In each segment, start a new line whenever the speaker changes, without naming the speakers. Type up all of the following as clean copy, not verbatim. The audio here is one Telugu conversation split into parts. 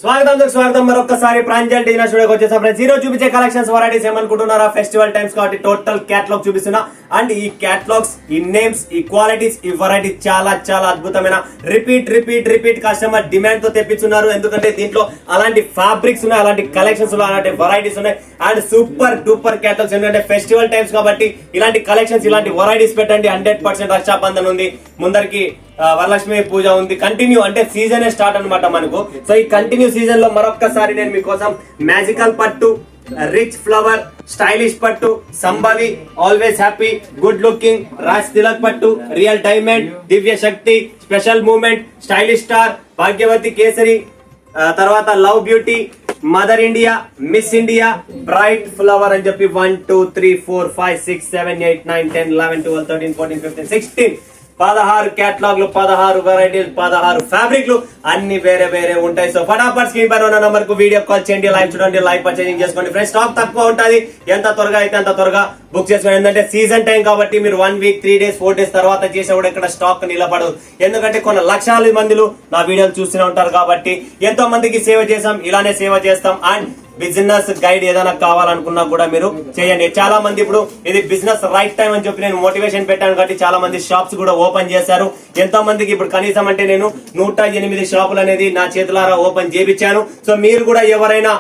స్వాగతం మరొకసారి ప్రాంజల్ డిజైనర్ స్టూడియోకి వచ్చేసాం ఫ్రెండ్స్. ఈ రోజు చూపించే కలెక్షన్స్ వెరైటీస్ ఏమనుకుంటున్నారా? ఫెస్టివల్ టైమ్స్ కాబట్టి టోటల్ క్యాటలాగ్ చూపిస్తున్నా. అండ్ ఈ క్యాటలాగ్స్, ఈ నేమ్స్, ఈ క్వాలిటీస్, ఈ వెరైటీ చాలా చాలా అద్భుతమైన రిపీట్ కస్టమర్ డిమాండ్ తో తెప్పించున్నారు. ఎందుకంటే దీంట్లో అలాంటి ఫ్యాబ్రిక్స్ ఉన్నాయి, అలాంటి కలెక్షన్స్ ఉన్నాయి, అలాంటి వెరైటీస్ ఉన్నాయి. And super duper catalogues. ఎందుకంటే ఫెస్టివల్ టైమ్స్ కాబట్టి ఇలాంటి కలెక్షన్స్, ఇలాంటి వెరైటీస్ పెట్టండి. 100% రక్షాబంధన్ ఉంది, ముందరికి వరలక్ష్మి పూజ ఉంది. కంటిన్యూ అంటే సీజన్ స్టార్ట్ అనమాట మనకు. సో ఈ కంటిన్యూ సీజన్ లో మరొక్కసారి నేను మీకోసం మ్యాజికల్ పట్టు, రిచ్ ఫ్లవర్, స్టైలిష్ పట్టు, Sambavi, always happy, good looking, Raj Tilak పట్టు, real diamond, Divya Shakti, special moment, stylish star, Bhagyavati Kesari, తర్వాత love beauty, mother India, miss India, bright flower అని చెప్పి 1 2 3 4 5 6 7 8 9 10 11 12 13 14 15 16 16 క్యాటలాగ్లు, 16 వెరైటీలు, 16 ఫ్యాబ్రిక్లు అన్ని వేరే వేరే ఉంటాయి. సో ఫటాఫట్ స్క్రీన్ పైన ఉన్న నంబర్ కు వీడియో కాల్ చేయండి, లైవ్ చూడండి, లైవ్ పర్చేసింగ్ చేసుకోండి ఫ్రెండ్స్. స్టాక్ తక్కువ ఉంటుంది, ఎంత త్వరగా అయితే అంత త్వరగా బుక్ చేసుకోండి. ఎందుకంటే సీజన్ టైం కాబట్టి మీరు 1 వీక్ 3 డేస్ 4 డేస్ తర్వాత చేసే కూడా ఇక్కడ స్టాక్ నిలబడదు. ఎందుకంటే కొన్ని లక్షల మందిలు నా వీడియోలు చూస్తూనే ఉంటారు కాబట్టి ఎంతో మందికి సేవ చేసాం, ఇలానే సేవ చేస్తాం. అండ్ బిజినెస్ గైడ్ ఏదైనా కావాలనుకున్నా కూడా మీరు చేయండి. చాలా మంది ఇప్పుడు ఇది బిజినెస్ రైట్ టైం అని చెప్పి నేను మోటివేషన్ పెట్టాను కాబట్టి చాలా మంది షాప్స్ కూడా ఓపెన్ చేశారు. ఎంతో మందికి ఇప్పుడు కనీసం అంటే నేను 108 షాపులు అనేది నా చేతులారా ఓపెన్ చేయించాను. సో మీరు కూడా ఎవరైనా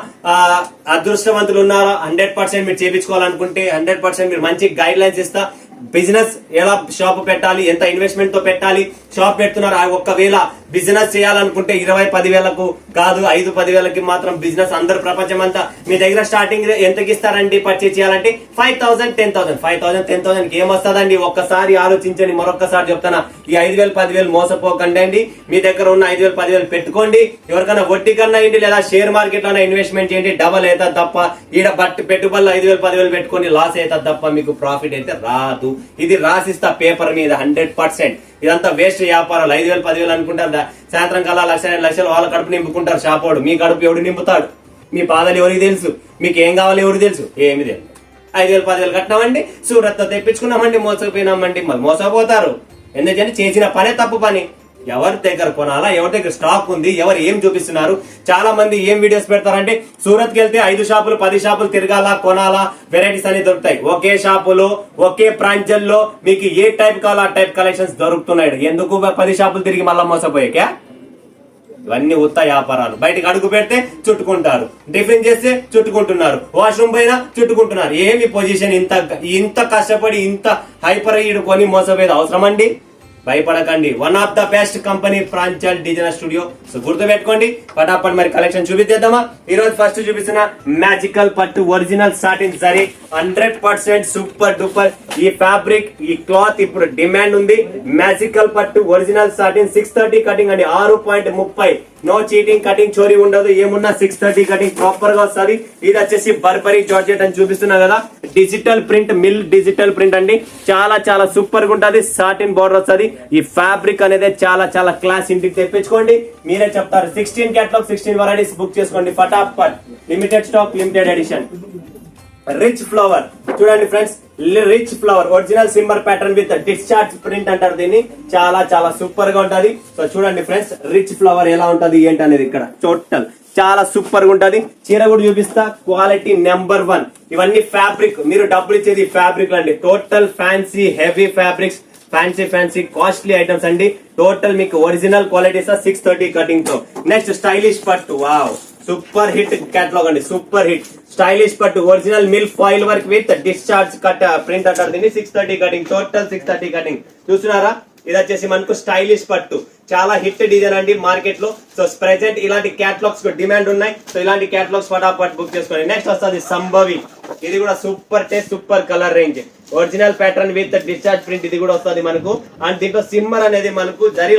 అదృష్టవంతులు ఉన్నారా, 100% మీరు చేయించుకోవాలనుకుంటే 100% మీరు మంచి గైడ్ లైన్స్ ఇస్తా. బిజినెస్ ఎలా షాప్ పెట్టాలి, ఎంత ఇన్వెస్ట్మెంట్ తో పెట్టాలి, షాప్ పెడుతున్నారు. ఒకవేళ బిజినెస్ చేయాలనుకుంటే 20-10,000 కాదు, 5-10,000 మాత్రం బిజినెస్. అందరు ప్రపంచం అంతా మీ దగ్గర స్టార్టింగ్ ఎంతకి ఇస్తారండి పర్చేజ్ చేయాలంటే? 5,000 10,000 5,000 10,000 ఏమొస్తుందండి? ఒక్కసారి ఆలోచించండి. మరొకసారి చెప్తానా, ఈ 5,000-10,000 మోసపోకండి అండి. మీ దగ్గర ఉన్న 5,000-10,000 పెట్టుకోండి. ఎవరికైనా వడ్డీ కన్నా ఏంటి, లేదా షేర్ మార్కెట్ లోనే ఇన్వెస్ట్మెంట్ చేయండి. డబల్ అవుతుంది తప్ప ఈడ పెట్టుబడులు 5,000-10,000 పెట్టుకొని లాస్ అవుతుంది తప్ప మీకు ప్రాఫిట్ అయితే రాదు. ఇది రాసిస్తా పేపర్ మీద 100%. ఇదంతా వేస్ట్ వ్యాపారాలు. 5,000-10,000 అనుకుంటారు, సాయంత్రం కల్లా 1,00,000-2 లక్షలు వాళ్ళ కడుపు నింపుకుంటారు. షాపోడు మీ కడుపు ఎవడు నింపుతాడు? మీ బాధలు ఎవరికి తెలుసు? మీకు ఏం కావాలి ఎవరికి తెలుసు? ఏమి తెలుసు. 5,000-10,000 కట్టినామండి, సూరత్ తో తెప్పించుకున్నామండి, మోసపోయినామండి. మరి మోసపోతారు. ఎందుకంటే చేసిన పనే తప్పు పని. ఎవరి దగ్గర కొనాలా, ఎవరి దగ్గర స్టాక్ ఉంది, ఎవరు ఏం చూపిస్తున్నారు. చాలా మంది ఏం వీడియోస్ పెడతారంటే సూరత్ కి వెళ్తే 5 షాపులు 10 షాపులు తిరగాలా, కొనాలా, వెరైటీస్ అన్ని దొరుకుతాయి. ఒకే షాపులో ఒకే ప్రాంతంలో మీకు ఏ టైప్ కావాలో ఆ టైప్ కలెక్షన్స్ దొరుకుతున్నాయి. ఎందుకు 10 షాపులు తిరిగి మళ్ళా మోసపోయాక? ఇవన్నీ ఉత్త వ్యాపారాలు. బయటకు అడుగు పెడితే చుట్టుకుంటారు, టిఫిన్ చేస్తే చుట్టుకుంటున్నారు, వాష్రూమ్ పైన చుట్టుకుంటున్నారు. ఏమి పొజిషన్? ఇంత కష్టపడి ఇంత హైపర్ కొని మోసపోయేది అవసరం అండి? భయపడకండి. One of the best company Pranjal designer studio. So గుర్తు పెట్టుకోండి. ఫటాఫట్ మరి కలెక్షన్ చూపిద్దామా? ఈ రోజు ఫస్ట్ చూపిస్తున్న మ్యాజికల్ పట్టు original satin zari, 100% super duper. ఈ ఫ్యాబ్రిక్, ఈ క్లాత్ ఇప్పుడు డిమాండ్ ఉంది. మ్యాజికల్ పట్టు ఒరిజినల్ సాటిన్ 630 కటింగ్ అండి, 6.30. నో చీటింగ్, కటింగ్ చోరీ ఉండదు. ఏమున్నా 630 కటింగ్ ప్రాపర్ గా వస్తుంది. ఇది వచ్చేసి బర్బరీ జార్జెట్ అని చూపిస్తున్నా కదా, digital print, mill digital print అండి. చాలా చాలా సూపర్ గా ఉంటది. సాటిన్ బోర్డర్ వస్తుంది. ఈ ఫ్యాబ్రిక్ అనేది చాలా చాలా క్లాస్. ఇంటికి తెప్పించుకోండి, మీరే చెప్తారు. 16 క్యాటలాగ్, 16 వెరైటీస్ బుక్ చేసుకోండి ఫటాఫట్. Limited stock, limited edition. Rich flower చూడండి ఫ్రెండ్స్, రిచ్ ఫ్లవర్ ఒరిజినల్ సింబర్ ప్యాటర్న్ విత్ డిశ్చార్జ్ ప్రింట్ అంటారు దీన్ని. చాలా చాలా సూపర్ గా ఉంటది. సో చూడండి ఫ్రెండ్స్, రిచ్ ఫ్లవర్ ఎలా ఉంటది ఏంటి అనేది ఇక్కడ టోటల్ చాలా సూపర్ గా ఉంటది. చీర కూడా చూపిస్తా, క్వాలిటీ నెంబర్ 1. ఇవన్నీ ఫ్యాబ్రిక్, మీరు డబ్బులు ఇచ్చేది ఫ్యాబ్రిక్ అండి. Total fancy heavy fabrics, fancy costly items అండి. టోటల్ మీకు ఒరిజినల్ క్వాలిటీ 630 కటింగ్ తో. నెక్స్ట్ స్టైలిష్ పట్టు, వావ్ సూపర్ హిట్ కేటలాగ్ అండి, సూపర్ హిట్. స్టైలిష్ పట్టు original mill foil work with discharge cut print అంటారు దీన్ని. 630 కటింగ్, టోటల్ 630 కటింగ్. చూస్తున్నారా? ఇది వచ్చేసి మనకు స్టైలిష్ పట్టు, చాలా హిట్ డిజైన్ అండి మార్కెట్ లో. సో ప్రెసెంట్ ఇలాంటి క్యాటలాగ్స్ డిమాండ్ ఉన్నాయి. సో ఇలాంటి క్యాటలాగ్స్ ఫటాఫట్ బుక్ చేసుకోండి. నెక్స్ట్ వస్తుంది సంభవి. ఇది కూడా super taste, super colour range, original pattern with discharge print. ఇది కూడా వస్తుంది మనకు. అండ్ దీంట్లో సిమ్మర్ అనేది మనకు జరీ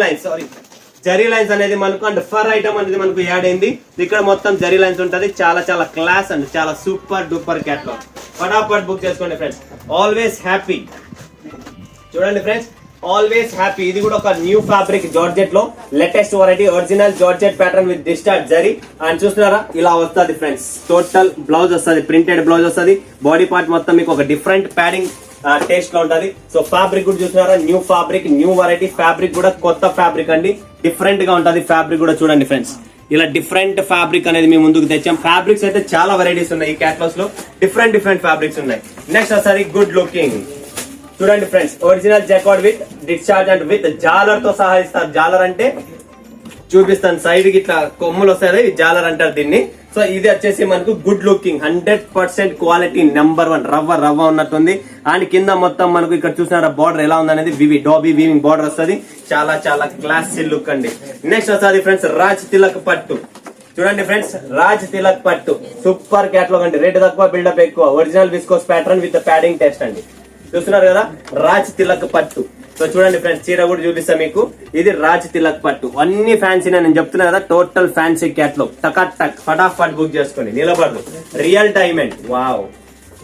లైన్స్ అనేది మనకు, అండ్ ఫర్ ఐటమ్ అనేది మనకు యాడ్ అయింది. ఇక్కడ మొత్తం జరీ లైన్స్ ఉంటది. చాలా చాలా క్లాస్ అండ్ చాలా సూపర్ డూపర్ క్యాటలాగ్. ఫటాఫట్ బుక్ చేసుకోండి ఫ్రెండ్స్. ఆల్వేస్ హ్యాపీ చూడండి ఫ్రెండ్స్, ఆల్వేస్ హ్యాపీ. ఇది కూడా ఒక న్యూ ఫ్యాబ్రిక్ జార్జెట్ లో latest variety, original georgette pattern with discharge zari. And చూస్తున్నారా? ఇలా వస్తుంది ఫ్రెండ్స్. టోటల్ బ్లౌజ్ వస్తుంది, ప్రింటెడ్ బ్లౌజ్ వస్తుంది. బాడీ పార్ట్ మొత్తం మీకు ఒక డిఫరెంట్ ప్యాడింగ్ టేస్ట్ లో ఉంటది. సో ఫ్యాబ్రిక్ కూడా చూస్తున్నారా? New fabric, new variety fabric కూడా కొత్త ఫ్యాబ్రిక్ అండి, డిఫరెంట్ గా ఉంటది ఫ్యాబ్రిక్ కూడా. చూడండి ఫ్రెండ్స్, ఇలా డిఫరెంట్ ఫ్యాబ్రిక్ అనేది మేము ముందుకు తెచ్చాం. ఫ్యాబ్రిక్స్ అయితే చాలా వెరైటీస్ ఉన్నాయి ఈ క్యాటలాగ్స్ లో, డిఫరెంట్ ఫ్యాబ్రిక్స్ ఉన్నాయి. నెక్స్ట్ ఒకసారి గుడ్ లుకింగ్ చూడండి friends, original jacquard with discharge and with జాలర్ తో సహా ఇస్తారు. జాలర్ అంటే చూపిస్తాను, సైడ్ కి ఇట్లా కొమ్ములు వస్తాయి, జాలర్ అంటారు దీన్ని. సో ఇది వచ్చేసి మనకు గుడ్ లుకింగ్ 100% క్వాలిటీ నెంబర్ 1 రవ్వ ఉన్నట్టుంది. అండ్ కింద మొత్తం మనకు ఇక్కడ చూసినారా బార్డర్ ఎలా ఉందనేది డాబీ వీవింగ్ బార్డర్ వస్తుంది. చాలా క్లాసీ లుక్ అండి. నెక్స్ట్ వస్తుంది ఫ్రెండ్స్ రాజ్ తిలక్ పట్టు. చూడండి ఫ్రెండ్స్, రాజ్ తిలక్ పట్టు సూపర్ క్యాటలాగ్ అండి. రేట్ తక్కువ బిల్డప్ ఎక్కువ, original viscose pattern with padding test అండి. చూస్తున్నారు కదా రాజ్ తిలక్ పట్టు. సో చూడండి ఫ్రెండ్స్, చీర కూడా చూపిస్తా మీకు. ఇది రాజ్ తిలక్ పట్టు, అన్ని ఫ్యాన్సీ నేను చెప్తున్నా కదా, టోటల్ ఫ్యాన్సీ క్యాటలాగ్. టక్ ఫటాఫట్ బుక్ చేసుకోండి, నిలబడదు. Real diamond, wow.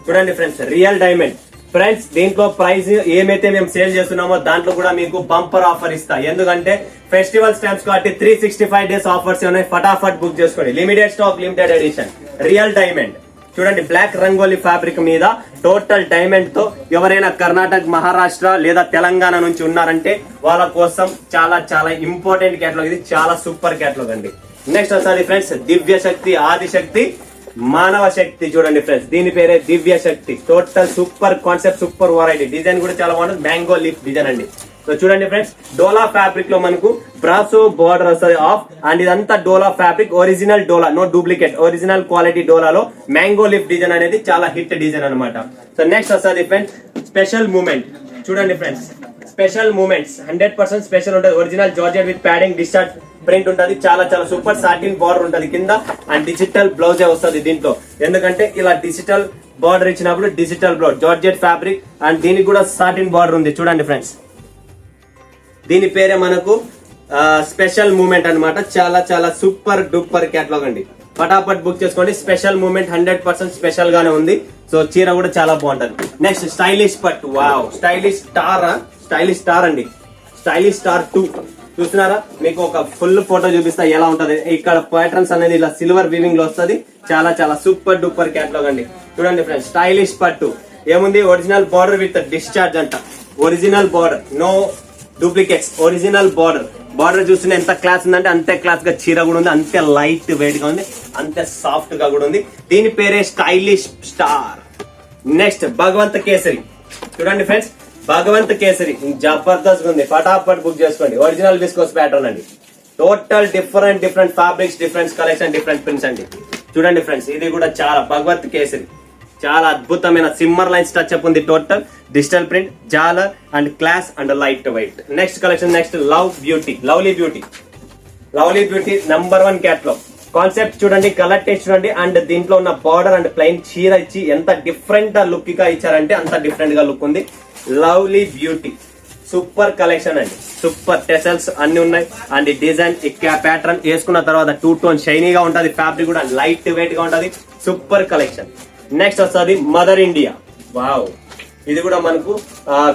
చూడండి ఫ్రెండ్స్, రియల్ డైమండ్. ఫ్రెండ్స్ దీంట్లో ప్రైస్ ఏమైతే మేము సేల్ చేస్తున్నామో దాంట్లో కూడా మీకు బంపర్ ఆఫర్ ఇస్తా. ఎందుకంటే ఫెస్టివల్స్ టైమ్స్ కాబట్టి 365 days ఆఫర్స్ ఉన్నాయి. ఫటాఫట్ బుక్ చేసుకోండి. Limited stock, limited edition, real diamond. చూడండి బ్లాక్ రంగోలీ ఫ్యాబ్రిక్ మీద టోటల్ డైమండ్ తో. ఎవరైనా కర్ణాటక, మహారాష్ట్ర లేదా తెలంగాణ నుంచి ఉన్నారంటే వాళ్ళ కోసం చాలా ఇంపార్టెంట్ క్యాటలాగ్ ఇది. చాలా సూపర్ క్యాటలాగ్ అండి. నెక్స్ట్ ఒకసారి ఫ్రెండ్స్ దివ్య శక్తి, ఆదిశక్తి, మానవ శక్తి. చూడండి ఫ్రెండ్స్, దీని పేరే Divya Shakti. Total super concept, super variety. Design కూడా చాలా బాగుంటుంది, మ్యాంగో లీఫ్ డిజైన్ అండి. సో చూడండి ఫ్రెండ్స్, డోలా ఫ్యాబ్రిక్ లో మనకు బ్రాసో బార్డర్ వస్తుంది ఆఫ్. అండ్ ఇదంతా డోలా ఫ్యాబ్రిక్, ఒరిజినల్ డోలా, నో డూప్లికేట్, ఒరిజినల్ క్వాలిటీ డోలాలో మ్యాంగో లీఫ్ డిజైన్ అనేది చాలా హిట్ డిజైన్ అనమాట. సో నెక్స్ట్ వస్తుంది ఫ్రెండ్స్ స్పెషల్ మూమెంట్. చూడండి ఫ్రెండ్స్, స్పెషల్ మూమెంట్స్ 100% స్పెషల్ ఉంటుంది. Original georgette with padding discharge print ఉంటుంది. చాలా సూపర్ సాటిన్ బార్డర్ ఉంటుంది కింద. అండ్ డిజిటల్ బ్లౌజే వస్తుంది దీంట్లో. ఎందుకంటే ఇలా డిజిటల్ బార్డర్ ఇచ్చినప్పుడు digital blouse, georgette fabric. And దీనికి కూడా సాటిన్ బార్డర్ ఉంది. చూడండి ఫ్రెండ్స్, దీని పేరే మనకు స్పెషల్ మూమెంట్ అన్నమాట. చాలా సూపర్ డూపర్ క్యాటలాగ్ అండి. ఫటాఫట్ బుక్ చేసుకోండి. స్పెషల్ మూమెంట్ 100% స్పెషల్ గానే ఉంది. సో చీర కూడా చాలా బాగుంటది. నెక్స్ట్ స్టైలిష్ పట్టు, వావ్. స్టైలిష్ స్టార్ అండి. స్టైలిష్ స్టార్ 2 చూస్తున్నారా? మీకు ఒక ఫుల్ ఫోటో చూపిస్తా ఎలా ఉంటది. ఇక్కడ ప్యాటర్న్స్ అనేది ఇలా సిల్వర్ వీవింగ్ లో వస్తుంది. చాలా సూపర్ డూపర్ క్యాటలాగ్ అండి. చూడండి ఫ్రెండ్స్, స్టైలిష్ పట్టు ఏముంది, ఒరిజినల్ బార్డర్ విత్ డిశ్చార్జ్ అంట. Original border, no duplicates, original border చూస్తున్న ఎంత క్లాస్ ఉందంటే అంతే క్లాస్ గా చీర కూడా ఉంది. అంతే లైట్ వెయిట్ గా ఉంది, అంతే సాఫ్ట్ గా కూడా ఉంది. దీని పేరే stylish star. Next Bhagavanth Kesari. చూడండి ఫ్రెండ్స్, భగవంత్ కేసరి జబర్దస్త్ ఉంది. ఫటాఫట్ బుక్ చేసుకోండి. ఒరిజినల్ విస్కోస్ ప్యాటర్న్ అండి. Total different fabrics, different collection, different prints అండి. చూడండి ఫ్రెండ్స్, ఇది కూడా చాలా బ్రహ్మత్ కేసరి, చాలా అద్భుతమైన సిమ్మర్ లైన్స్ టచ్ అప్ ఉంది. టోటల్ డిజిటల్ ప్రింట్, జాలర్ and class and light weight. Next collection, next lovely beauty number 1 catalogue. Concept చూడండి, కలర్ టేస్ట్ చూడండి. అండ్ దీంట్లో ఉన్న బార్డర్ అండ్ ప్లెయిన్ చీర ఇచ్చి ఎంత డిఫరెంట్ లుక్ గా ఇచ్చారంటే అంత డిఫరెంట్ గా లుక్ ఉంది. లవ్లీ బ్యూటీ సూపర్ కలెక్షన్ అండి. సూపర్ టెసల్స్ అన్ని ఉన్నాయి. అండ్ డిజైన్ ప్యాటర్న్ వేసుకున్న తర్వాత 2 టోన్ షైనీగా ఉంటది. ఫ్యాబ్రిక్ కూడా లైట్ వెయిట్ గా ఉంటది. Super collection. నెక్స్ట్ వస్తుంది మదర్ ఇండియా, వావ్. ఇది కూడా మనకు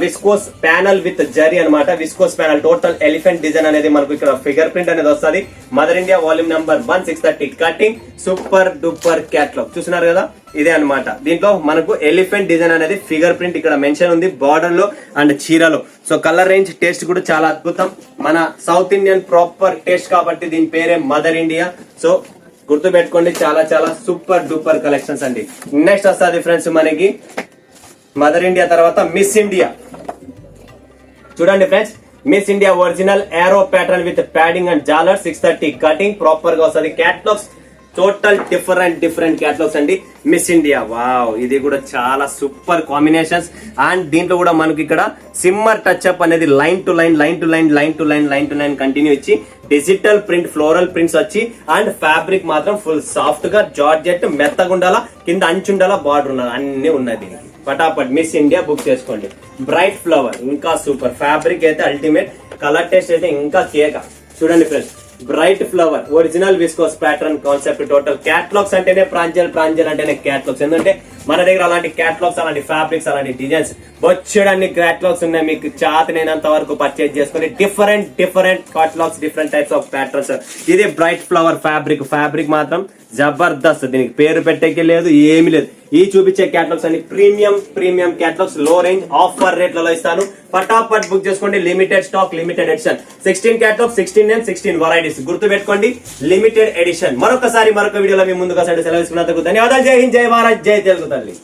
విస్కోస్ ప్యానల్ విత్ జరీ అనమాట. Viscose panel total elephant design అనేది మనకు ఇక్కడ ఫిగర్ ప్రింట్ అనేది వస్తుంది. Mother India volume number 1630 cutting super duper catalogue. చూస్తున్నారు కదా, ఇదే అనమాట. దీంట్లో మనకు ఎలిఫెంట్ డిజైన్ అనేది ఫిగర్ ప్రింట్ ఇక్కడ మెన్షన్ ఉంది బార్డర్ లో అండ్ చీరలో. సో కలర్ రేంజ్ టేస్ట్ కూడా చాలా అద్భుతం. మన సౌత్ ఇండియన్ ప్రాపర్ టేస్ట్ కాబట్టి దీని పేరే మదర్ ఇండియా. సో గుర్తు పెట్టుకోండి, చాలా సూపర్ డూపర్ కలెక్షన్స్ అండి. నెక్స్ట్ వస్తుంది ఫ్రెండ్స్ మనకి మదర్ ఇండియా తర్వాత మిస్ ఇండియా. చూడండి friends, miss India original arrow pattern with padding and జాలర్ 630 కటింగ్ ప్రాపర్ గా వస్తుంది. క్యాటలాగ్స్ టోటల్ డిఫరెంట్ క్యాటలాగ్స్ అండి. Miss India, wow. ఇది కూడా చాలా సూపర్ కాంబినేషన్స్. అండ్ దీంట్లో కూడా మనకి ఇక్కడ సిమ్మర్ టచ్ అప్ అనేది లైన్ టు లైన్ కంటిన్యూ ఇచ్చి డిజిటల్ ప్రింట్, ఫ్లోరల్ ప్రింట్స్ వచ్చి అండ్ ఫ్యాబ్రిక్ మాత్రం ఫుల్ సాఫ్ట్ గా జార్జెట్ మెత్తగుండాలా, కింద అంచుండాలా, బార్డర్ ఉండాలా, అన్ని ఉన్నాయి దీనికి. ఫటాఫట్ మిస్ ఇండియా బుక్ చేసుకోండి. బ్రైట్ ఫ్లవర్ ఇంకా సూపర్. ఫ్యాబ్రిక్ అయితే అల్టిమేట్, కలర్ టేస్ట్ అయితే ఇంకా కేక. చూడండి friends, bright flower original viscose pattern concept. Total catalogues అంటేనే ప్రాంజల్ అంటేనే క్యాటలాగ్స్. ఎందుకంటే మన దగ్గర అలాంటి క్యాటలాగ్స్, అలాంటి ఫ్యాబ్రిక్స్, అలాంటి డిజైన్స్ బొచ్చడన్ని క్యాటలాగ్స్ ఉన్నాయి. మీకు చాతనైనంత వరకు పర్చేజ్ చేసుకుని different catalogues, different types of patterns. ఇది బ్రైట్ ఫ్లవర్ ఫ్యాబ్రిక్ మాత్రం జబర్దస్త్, దీనికి పేరు పెట్టేకే లేదు, ఏమీ లేదు. ఈ చూపించే క్యాటలాగ్స్ అన్ని premium catalogues, low range offer రేట్లలో ఇస్తాను. ఫటాఫట్ బుక్ చేసుకోండి. Limited stock, limited edition. 16 catalogues, 16 names, 16 varieties. గుర్తు పెట్టుకోండి, లిమిటెడ్ ఎడిషన్. మరొక వీడియోలో మీ ముందుగా సెలవు తీసుకున్నందుకు ధన్యవాదాలు. జై హింద్, జై భారత్, జై తెలుగు తల్లి.